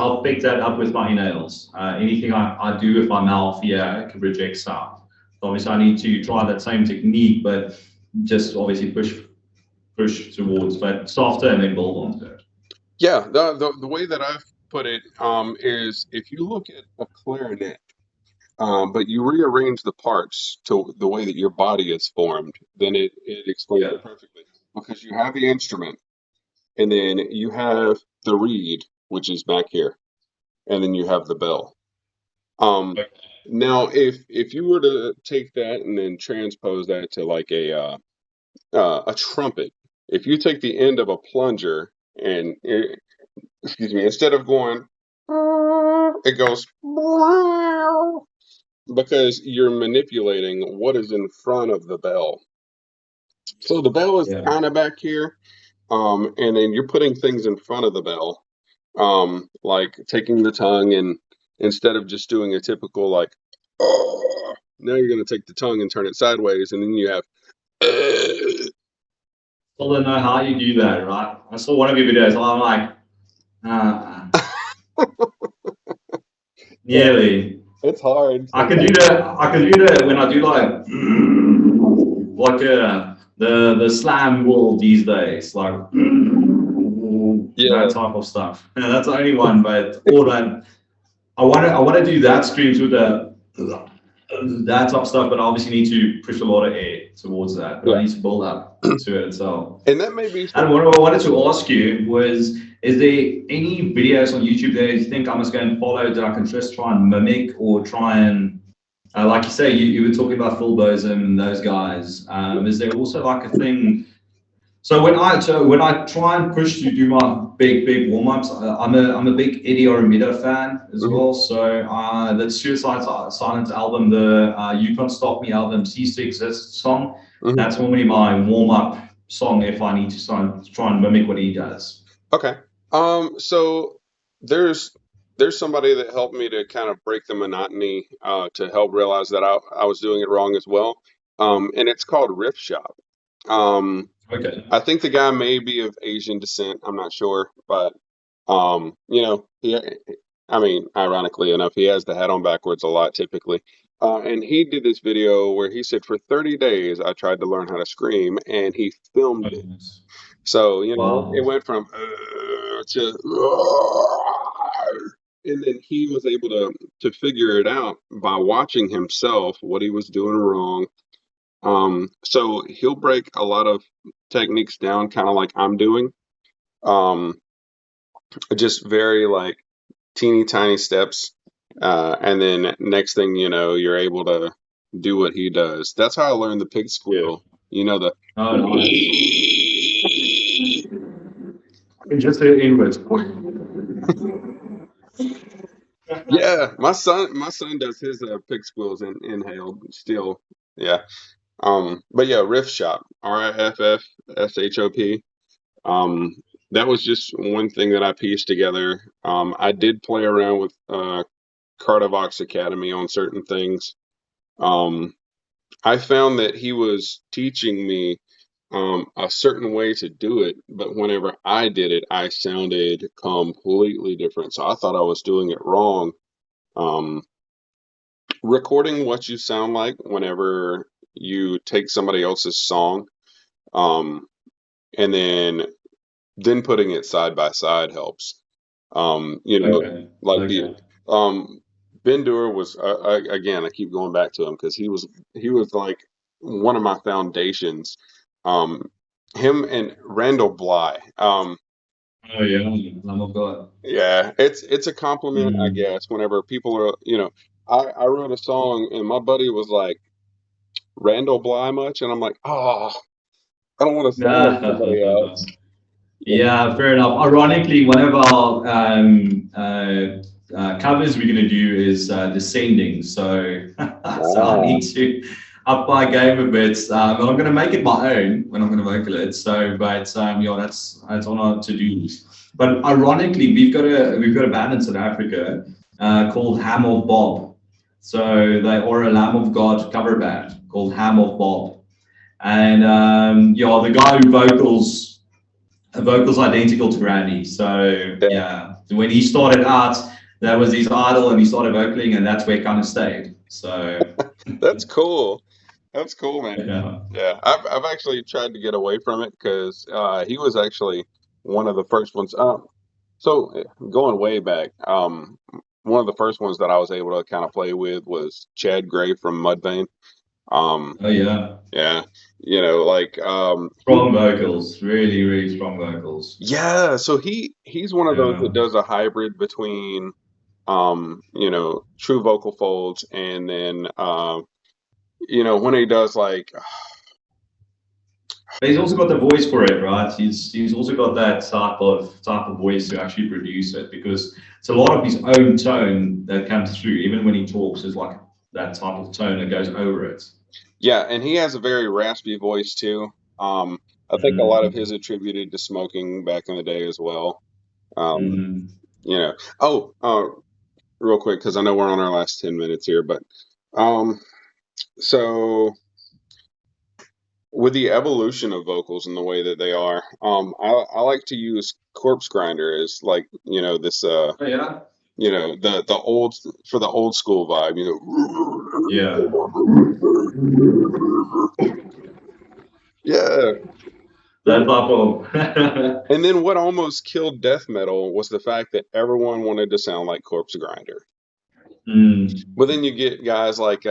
that up with my nails. Anything I do with my mouth, yeah, can reject sound. So obviously, I need to try that same technique, but just obviously push towards, but softer and then build onto it. Yeah, the way that I've put it is if you look at a clarinet, but you rearrange the parts to the way that your body is formed, then it explains Yeah. it perfectly. Because you have the instrument, and then you have the reed, which is back here, and then you have the bell. Um, Okay. now, if you were to take that and then transpose that to like a trumpet, if you take the end of a plunger and excuse me, instead of going, it goes because you're manipulating what is in front of the bell. So the bell is Yeah. kind of back here, and then you're putting things in front of the bell, like taking the tongue and instead of just doing a typical like, now you're going to take the tongue and turn it sideways, and then you have, Still don't know how you do that, right? I saw one of your videos, and I'm like, uh, yeah, nearly. it's hard I can do sometimes. that. I can do that when I do like the slam wall these days, like that Yeah, type of stuff. Yeah, that's the only one, but all that I want to do that screams with the that type of stuff, but I obviously need to push a lot of air towards that. But I yeah, need to build up to it. So, and that may be and something. what I wanted to ask you was, is there any videos on YouTube that you think I must go and follow that I can just try and mimic or try and like you say, you were talking about Phil Bosom and those guys. Is there also like a thing? So when I try and push to do my big warm ups, I'm a big Eddie Armida fan as Mhm, well. So the Suicide Silence album, the You Can't Stop Me album, Cease to Exist song, mhm. that's normally my warm up song if I need to try and mimic what he does. Okay. So there's there's somebody that helped me to kind of break the monotony, to help realize that I was doing it wrong as well. And it's called Riff Shop. Um, Okay. I think the guy may be of Asian descent. I'm not sure, but I mean, ironically enough, he has the hat on backwards a lot typically. And he did this video where he said, for 30 days, I tried to learn how to scream, and he Oh, filmed it. yes. So, it Wow. went from to, and then he was able to figure it out by watching himself what he was doing wrong. So he'll break a lot of techniques down, kind of like I'm doing. Um, just very like teeny tiny steps, and then next thing you know, you're able to. do what he does. That's how I learned the pig squeal. You know the. Oh, nice. Just the inwards. Yeah, my son does his pig squeals in inhale still. Yeah. But yeah, Riff Shop, RIFFSHOP. Um, that was just one thing that I pieced together. I did play around with Cardavox Academy on certain things. Um, I found that he was teaching me a certain way to do it, but whenever I did it, I sounded completely different. So I thought I was doing it wrong. Um, Recording what you sound like whenever you take somebody else's song, um, and then putting it side by side helps. You know, Okay. like the Okay. um, Ben Dura was again. I keep going back to him because he was like one of my foundations. Um, him and Randall Bly. Oh yeah, Lamb of God. Yeah, it's a compliment, I Mm. guess. Whenever people are, I wrote a song and my buddy was like Randall Bly much, and I'm like, oh, I don't want to sound like somebody else. Yeah. Yeah, fair enough. Ironically, one of our covers we're going to do is descending. So, so I Ah, need to up my game a bit. And I'm going to make it my own when I'm going to vocal it. So, but yeah, that's on our to do list. But ironically, we've got a band in South Africa called Ham of Bob. So they are a Lamb of God cover band called Ham of Bob. And yeah, the guy who vocals identical to Randy. So yeah, yeah, when he started out, that was his idol, and he started vocaling, and that's where it kind of stayed. So that's cool. That's cool, man. yeah, Yeah, I've actually tried to get away from it because he was actually one of the first ones. Going way back, one of the first ones that I was able to kind of play with was Chad Gray from Mudvayne. Um, oh yeah, yeah, like strong vocals, really, really strong vocals. yeah. So he's one of those Yeah. that does a hybrid between true vocal folds and then when he does like But he's also got the voice for it, right? He's also got that type of voice to actually produce it because it's a lot of his own tone that comes through. Even when he talks, it's like that type of tone that goes over it. yeah, and he has a very raspy voice too. I think a lot of Mm, his attributed to smoking back in the day as well. Um, mm. you know. Oh, real quick because I know we're on our last 10 minutes here, but um, so with the evolution of vocals and the way that they are, I like to use Corpse Grinder as like this Oh, yeah. the old for the old school vibe, Yeah. yeah. That type of. And then what almost killed death metal was the fact that everyone wanted to sound like Corpse Grinder. Mm, But then you get guys like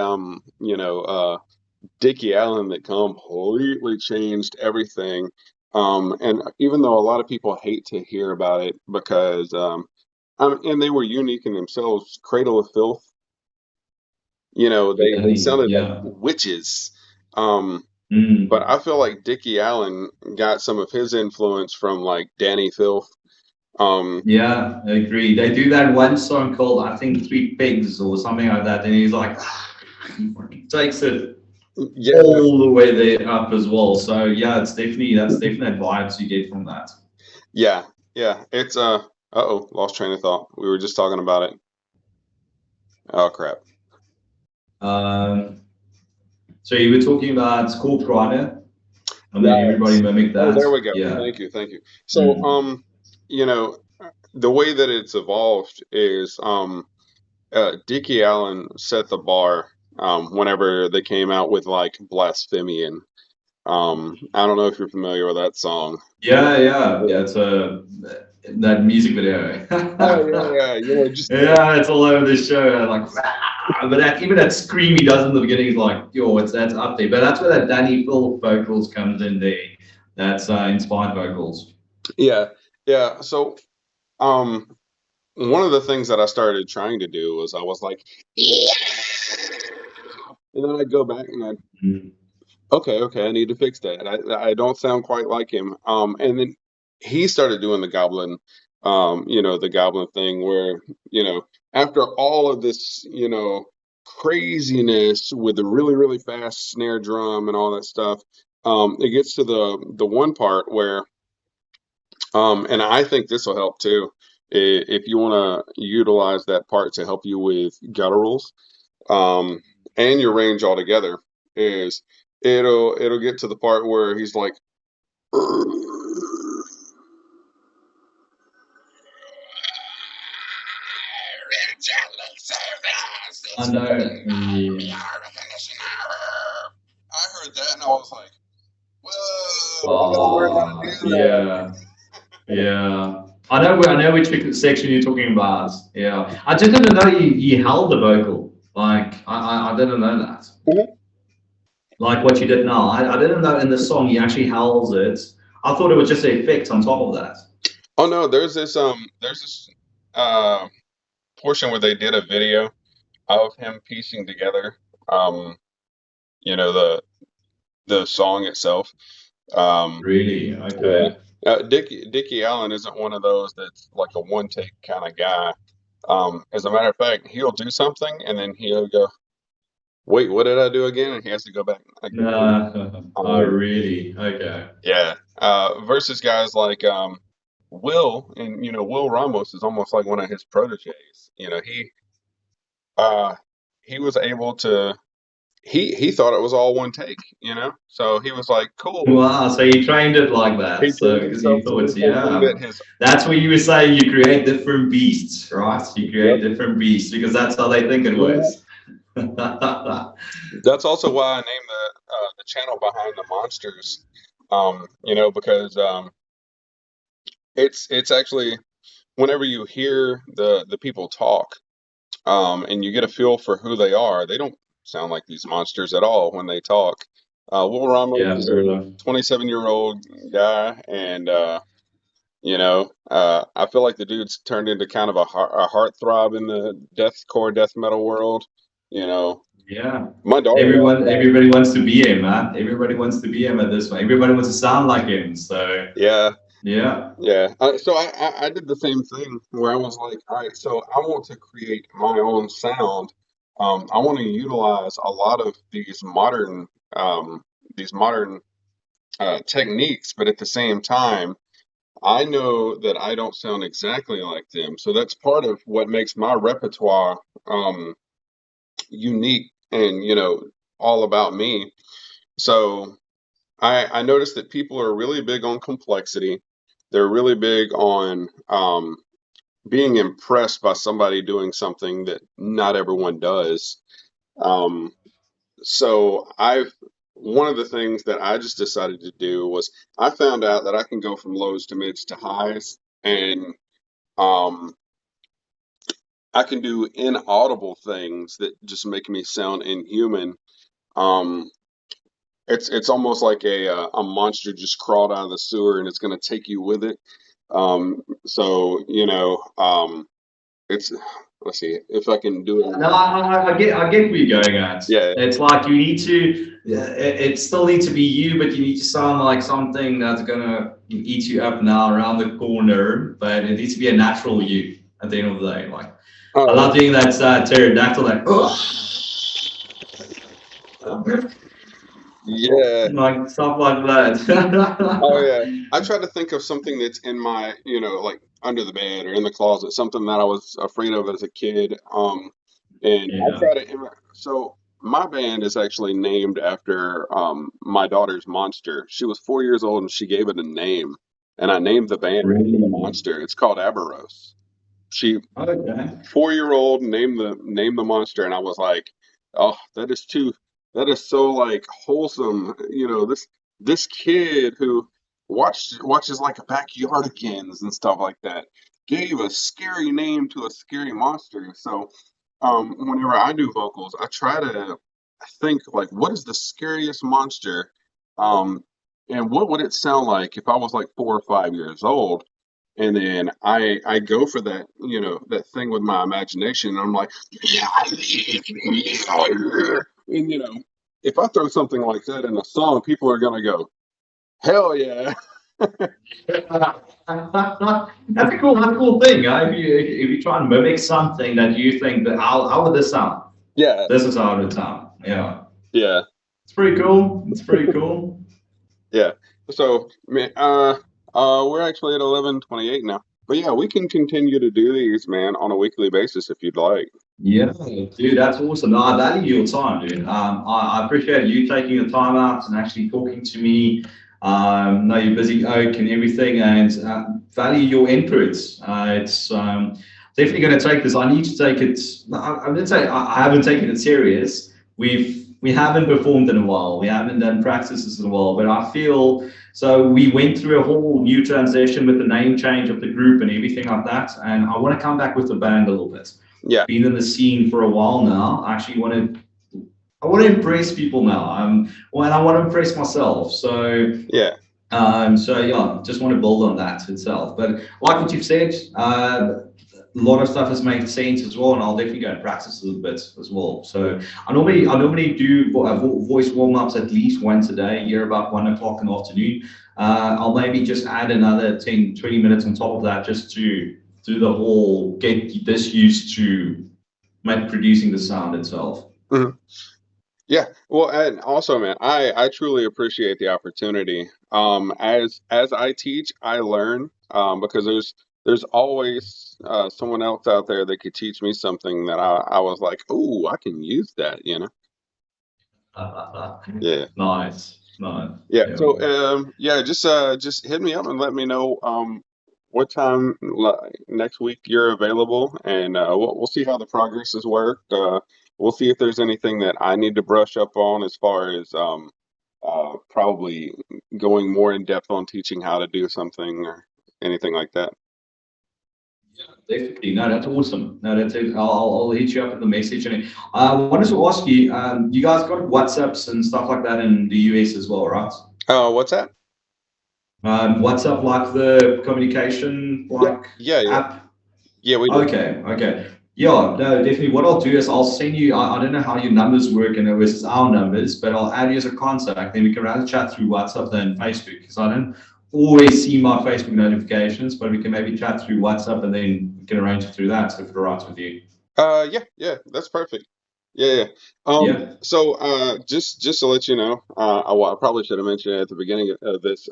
Dickie Allen that completely changed everything. And even though a lot of people hate to hear about it because and they were unique in themselves, Cradle of Filth, they sounded like yeah. witches. Um, but Mm, I feel like Dickie Allen got some of his influence from like Danny Filth. Um, yeah, I agree. They do that one song called I think Three Pigs or something like that, and he's like he takes it yeah, all the way there up as well. So yeah, that's definitely vibes you get from that. yeah, yeah. It's uh-oh, lost train of thought. We were just talking about it. Oh crap. Um, so you were talking about Corpse Rider, and then everybody Yes. mimicked Oh, that. there we go. Yeah. Thank you, thank you. So, Mm. you know, the way that it's evolved is Dickie Allen set the bar whenever they came out with like Blasphemian. I don't know if you're familiar with that song. Yeah, yeah, yeah. It's a that music video. Oh yeah, just Yeah, it's all over the show. Like, but even that scream he does in the beginning is like, yo, that's up there. But that's where that Danny Phil vocals comes in there. That's inspired vocals. yeah, yeah. So, um, one of the things that I started trying to do was I was like, yeah, and then I'd go back and I'd Mm. okay, I need to fix that. I don't sound quite like him. And then he started doing the goblin, the goblin thing where, after all of this, craziness with the really, really fast snare drum and all that stuff, it gets to the one part where, and I think this will help too, if you want to utilize that part to help you with gutturals, um, and your range altogether, is it'll get to the part where he's like, I know. Yeah. I heard that and I was like, whoa, I gotta learn how to do Oh, that. yeah. Yeah. I know which section you're talking about. Yeah. I just didn't know you held the vocal. Like I didn't know that. Mhm. Like what you did now. I didn't know in the song he actually held it. I thought it was just the effect on top of that. Oh no, there's this uh portion where they did a video of him piecing together um, the song itself. Um, Really? yeah. Okay. Dickie Allen isn't one of those that's like a one take kind of guy. As a matter of fact, he'll do something and then he'll go, "Wait, what did I do again?" And he has to go back again. No. Oh, Um, really? Okay. yeah. Versus guys like Will, and Will Ramos is almost like one of his proteges. Uh, he was able to. He thought it was all one take. So he was like, "Cool." Wow, so you trained it like He that. So trained because you himself to thought, do something that yeah. his. That's what you were saying, you create different beasts, right? You create Yep. different beasts because that's how they think it Mhm. works. That's also why I named the channel Behind the Monsters. Because it's actually whenever you hear the people talk, and you get a feel for who they are, they don't sound like these monsters at all when they talk. Will Ramos Yeah, is fair a enough. 27-year-old guy, and I feel like the dude's turned into kind of a heartthrob in the deathcore death metal world. You know, Yeah. my daughter loves that. Everybody wants to be him, man. Everybody wants to be him at this point. Everybody wants to sound like him. So Yeah, yeah. yeah. So I did the same thing where I was like, all right, so I want to create my own sound. I want to utilize a lot of um, these modern techniques, but at the same time, I know that I don't sound exactly like them. So that's part of what makes my repertoire unique and all about me. So I noticed that people are really big on complexity. They're really big on being impressed by somebody doing something that not everyone does. Um, so I've one of the things that I just decided to do was I found out that I can go from lows to mids to highs, and um, I can do inaudible things that just make me sound inhuman. Um, it's almost like a monster just crawled out of the sewer and it's going to take you with it. So it's let's see if I can do it. No, I get where you're going at. Yeah. It's like you need to, it still needs to be you, but you need to sound like something that's gonna eat you up now around the corner. But it needs to be a natural you at the end of the day. Like I Oh love doing that pterodactyl, like yeah. like stuff like Oh that. yeah. I try to think of something that's in my, like under the bed or in the closet, something that I was afraid of as a kid. And I Yeah. try to. So my band is actually named after my daughter's monster. She was 4 years old and she gave it a name, and I named the band after the Really? monster. It's called Aberos. She Okay. 4-year-old named the monster, and I was like, oh, that is so like wholesome. This kid who watches like backyardigans and stuff like that gave a scary name to a scary monster. So whenever I do vocals, I try to think like, what is the scariest monster? Um, and what would it sound like if I was like 4 or 5 years old? And then I go for that, that thing with my imagination. And I'm like, And if I throw something like that in a song, people are gonna go, hell yeah. That's a cool thing. If you try and mimic something that you think that how would this sound? Yeah. This is how it would sound. Yeah. Yeah. It's pretty cool. It's pretty cool. Yeah. So, man, we're actually at 11:28 now. But yeah, we can continue to do these, man, on a weekly basis if you'd like. Yeah, dude, that's awesome. No, I value your time, dude. I appreciate you taking the time out and actually talking to me. Know you're busy, Oak, and everything, and value your inputs. It's definitely going to take this. I need to take it. I didn't say I haven't taken it serious. We haven't performed in a while. We haven't done practices in a while, but I feel so. We went through a whole new transition with the name change of the group and everything like that, and I want to come back with the band a little bit. Yeah. Been in the scene for a while now. I actually I want to impress people now. And I want to impress myself. So yeah. Just want to build on that itself. But like what you've said, a lot of stuff has made sense as well, and I'll definitely go and practice a little bit as well. So I normally do voice warm-ups at least once a day, here about 1 o'clock in the afternoon. I'll maybe just add another 10, 20 minutes on top of that just to do the whole get this used to producing the sound itself. Mm-hmm. Yeah, well, and also, man, I truly appreciate the opportunity. As I teach, I learn, because there's always someone else out there that could teach me something that I was like, oh, I can use that, Yeah. Nice. Yeah. So just hit me up and let me know what time next week you're available, and we'll see how the progress has worked. We'll see if there's anything that I need to brush up on as far as probably going more in depth on teaching how to do something or anything like that. Yeah, definitely. No, that's awesome. No, that's it. I'll hit you up in the message. And I wanted to ask you, you guys got WhatsApps and stuff like that in the US as well, right? What's that? WhatsApp, like the communication app? Yeah, we do. Okay. Yeah, no, definitely. What I'll do is I'll send you, I don't know how your numbers work and versus our numbers, but I'll add you as a contact. Then we can rather chat through WhatsApp than Facebook, because I don't always see my Facebook notifications, but we can maybe chat through WhatsApp and then we can arrange it through that if it's all right with you. Yeah, that's perfect. Yeah. So just to let you know, I probably should have mentioned it at the beginning of this.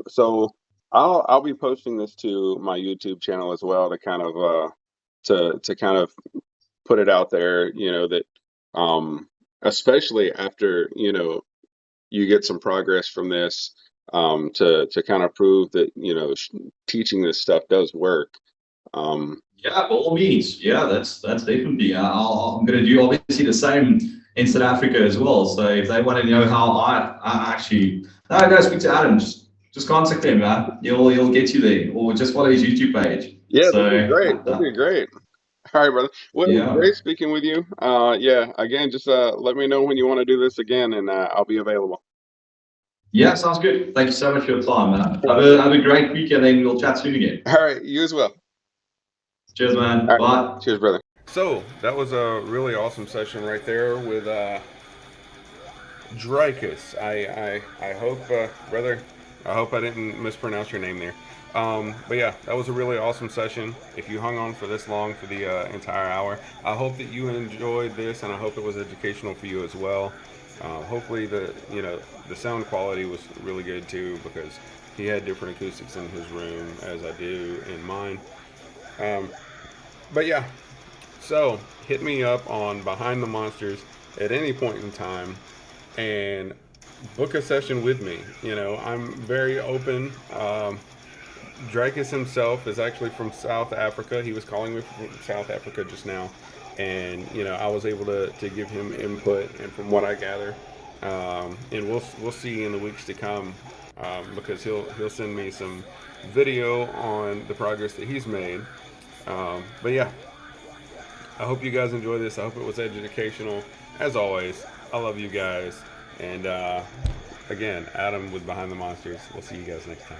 So I'll be posting this to my YouTube channel as well to kind of to kind of put it out there, that especially after you get some progress from this, to kind of prove that teaching this stuff does work. Yeah, by all means. Yeah, that's definitely. I'm going to do obviously the same in South Africa as well. So if they want to know how I actually, no, go speak to Adam. Just contact him, man. He'll get you there, or just follow his YouTube page. Yeah, that'd be great. That'd be great. All right, brother. Well, it was great speaking with you. Again, just let me know when you want to do this again, and I'll be available. Yeah, sounds good. Thank you so much for your time, man. Have a great weekend, and we'll chat soon again. All right, you as well. Cheers, man. Right. Bye. Cheers, brother. So that was a really awesome session right there with Drikus. I hope, brother, I hope I didn't mispronounce your name there. But yeah, that was a really awesome session. If you hung on for this long for the entire hour, I hope that you enjoyed this, and I hope it was educational for you as well. Hopefully the sound quality was really good too, because he had different acoustics in his room as I do in mine. But yeah, so hit me up on Behind the Monsters at any point in time and book a session with me. I'm very open. Drikus himself is actually from South Africa. He was calling me from South Africa just now, and I was able to give him input, and from what I gather, and we'll see in the weeks to come, because he'll send me some video on the progress that he's made. But yeah, I hope you guys enjoy this. I hope it was educational. As always, I love you guys. And again, Adam with Behind the Monsters. We'll see you guys next time.